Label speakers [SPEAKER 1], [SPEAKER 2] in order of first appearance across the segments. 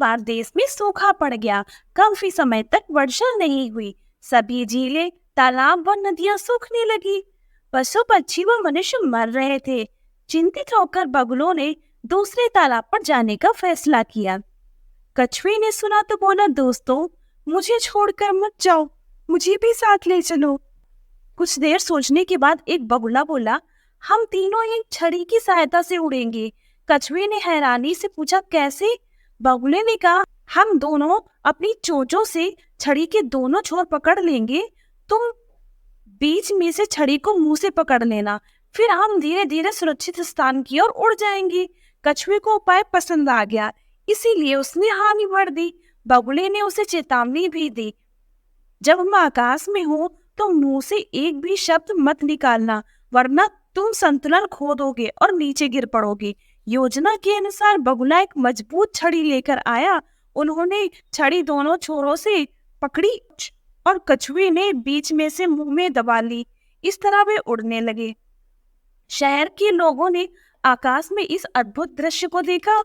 [SPEAKER 1] बार देश में सूखा पड़ गया। काफी समय तक वर्षा नहीं हुई। सभी झीलें, तालाब व नदियां सूखने लगी। पशु पक्षी व मनुष्य मर रहे थे। चिंतित होकर बगुलों ने दूसरे तालाब पर जाने का फैसला किया। कछुए ने सुना तो बोला, दोस्तों, मुझे छोड़कर मत जाओ, मुझे भी साथ ले चलो। कुछ देर सोचने के बाद एक बगुला बोला, हम तीनों एक छड़ी की सहायता से उड़ेंगे। कछुए ने हैरानी से पूछा, कैसे? बगुले ने कहा, हम दोनों अपनी चोंचों से छड़ी के दोनों छोर पकड़ लेंगे। तुम बीच में से छड़ी को मुंह से पकड़ लेना, फिर हम धीरे धीरे सुरक्षित स्थान की ओर उड़ जाएंगे। कछुए को उपाय पसंद आ गया, इसीलिए उसने हामी भर दी। बगुले ने उसे चेतावनी भी दी, जब हम आकाश में हो तो मुंह से एक भी शब्द मत निकालना, वरना तुम संतुलन खो दोगे और नीचे गिर पड़ोगे। योजना के अनुसार बगुला एक मजबूत छड़ी लेकर आया। उन्होंने छड़ी दोनों छोरों से पकड़ी और कछुए ने बीच में से मुंह में दबा ली। इस तरह वे उड़ने लगे। शहर के लोगों ने आकाश में इस अद्भुत दृश्य को देखा।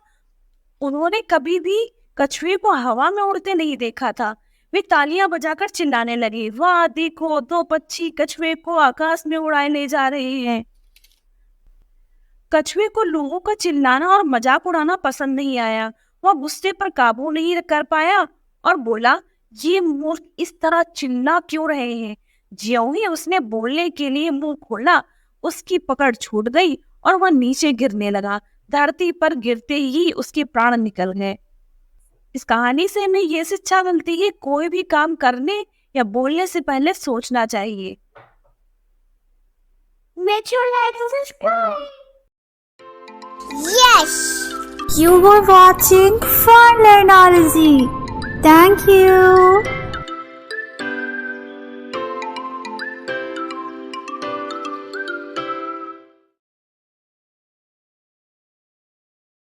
[SPEAKER 1] उन्होंने कभी भी कछुए को हवा में उड़ते नहीं देखा था। वे तालियां बजाकर चिल्लाने लगे, वाह देखो, दो पक्षी कछुए को आकाश में उड़ाए ले जा रहे हैं। कछुए को लोगों का चिल्लाना और मजाक उड़ाना पसंद नहीं आया। वह गुस्से पर काबू नहीं कर पाया और बोला, ये मूर्ख इस तरह चिल्ला क्यों रहे हैं? ज्यों ही उसने बोलने के लिए मुंह खोला, उसकी पकड़ छूट गई और वह नीचे गिरने लगा। धरती पर गिरते ही उसके प्राण निकल गए। इस कहानी से हमें ये शिक्षा मिलती है, कोई भी काम करने या बोलने से पहले सोचना चाहिए।
[SPEAKER 2] Make sure like and subscribe. Yes! You were watching Fun Learnology. Thank you.